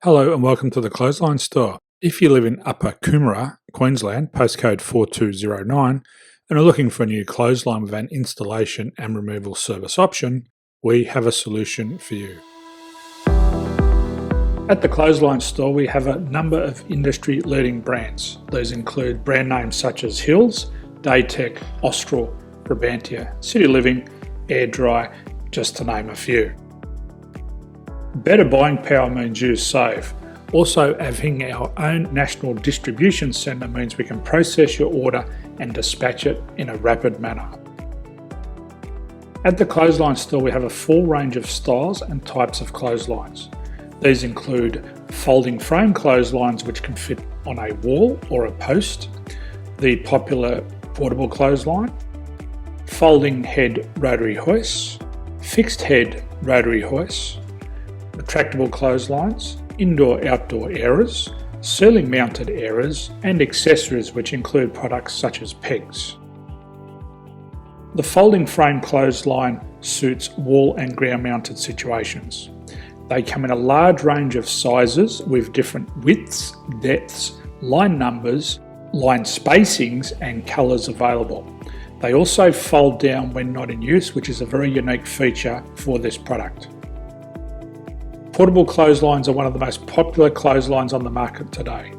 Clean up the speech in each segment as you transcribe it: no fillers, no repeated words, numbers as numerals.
Hello and welcome to the Clothesline Store. If you live in Upper Coomera, Queensland, postcode 4209, and are looking for a new clothesline with an installation and removal service option, we have a solution for you. At the Clothesline Store, we have a number of industry-leading brands. These include brand names such as Hills, Daytech, Austral, Brabantia, City Living, Air Dry, just to name a few. Better buying power means you save. Also, having our own national distribution centre means we can process your order and dispatch it in a rapid manner. At the Clothesline Store, we have a full range of styles and types of clotheslines. These include folding frame clotheslines which can fit on a wall or a post, the popular portable clothesline, folding head rotary hoists, fixed head rotary hoists, retractable clotheslines, indoor-outdoor airers, ceiling mounted airers, and accessories which include products such as pegs. The folding frame clothesline suits wall and ground mounted situations. They come in a large range of sizes with different widths, depths, line numbers, line spacings and colours available. They also fold down when not in use, which is a very unique feature for this product. Portable clotheslines are one of the most popular clotheslines on the market today.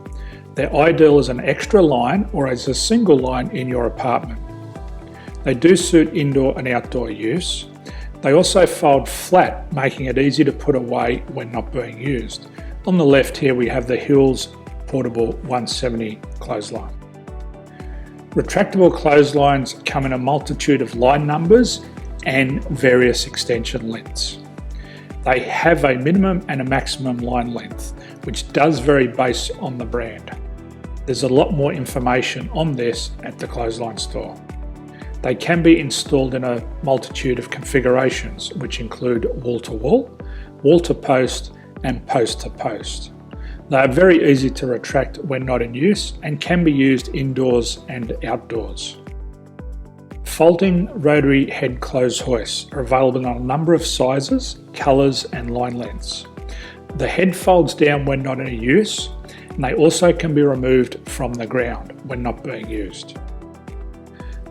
They're ideal as an extra line or as a single line in your apartment. They do suit indoor and outdoor use. They also fold flat, making it easy to put away when not being used. On the left here we have the Hills Portable 170 clothesline. Retractable clotheslines come in a multitude of line numbers and various extension lengths. They have a minimum and a maximum line length, which does vary based on the brand. There's a lot more information on this at the Clothesline Store. They can be installed in a multitude of configurations, which include wall-to-wall, wall-to-post, and post-to-post. They are very easy to retract when not in use and can be used indoors and outdoors. Folding rotary head clothes hoists are available in a number of sizes, colours and line lengths. The head folds down when not in use, and they also can be removed from the ground when not being used.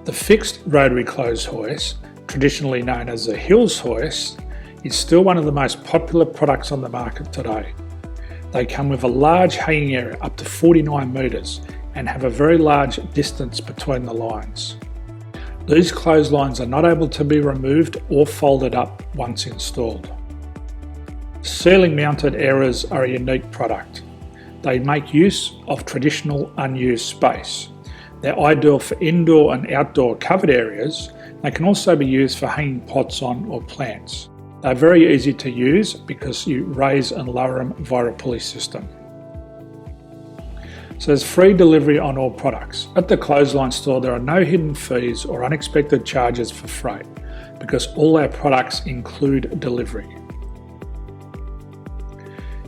The fixed rotary clothes hoist, traditionally known as the Hills hoist, is still one of the most popular products on the market today. They come with a large hanging area up to 49 metres and have a very large distance between the lines. These clotheslines are not able to be removed or folded up once installed. Ceiling mounted airers are a unique product. They make use of traditional unused space. They're ideal for indoor and outdoor covered areas. They can also be used for hanging pots on or plants. They're very easy to use because you raise and lower them via a pulley system. So there's free delivery on all products. At the Clothesline Store, there are no hidden fees or unexpected charges for freight because all our products include delivery.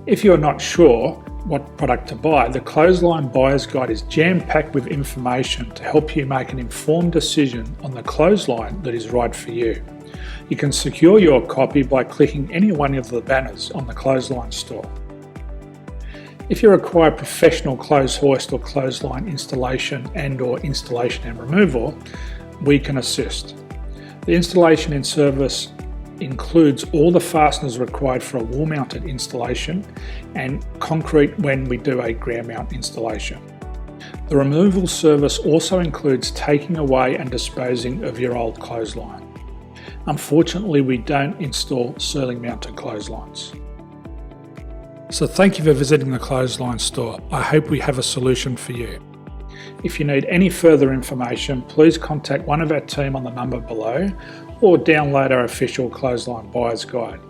If you're not sure what product to buy, the Clothesline Buyer's Guide is jam-packed with information to help you make an informed decision on the clothesline that is right for you. You can secure your copy by clicking any one of the banners on the Clothesline Store. If you require professional clothes hoist or clothesline installation and/or installation and removal, we can assist. The installation and service includes all the fasteners required for a wall-mounted installation and concrete when we do a ground mount installation. The removal service also includes taking away and disposing of your old clothesline. Unfortunately, we don't install ceiling mounted clotheslines. So thank you for visiting the Clothesline Store. I hope we have a solution for you. If you need any further information, please contact one of our team on the number below or download our official Clothesline Buyer's Guide.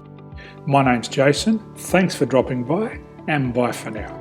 My name's Jason, thanks for dropping by and bye for now.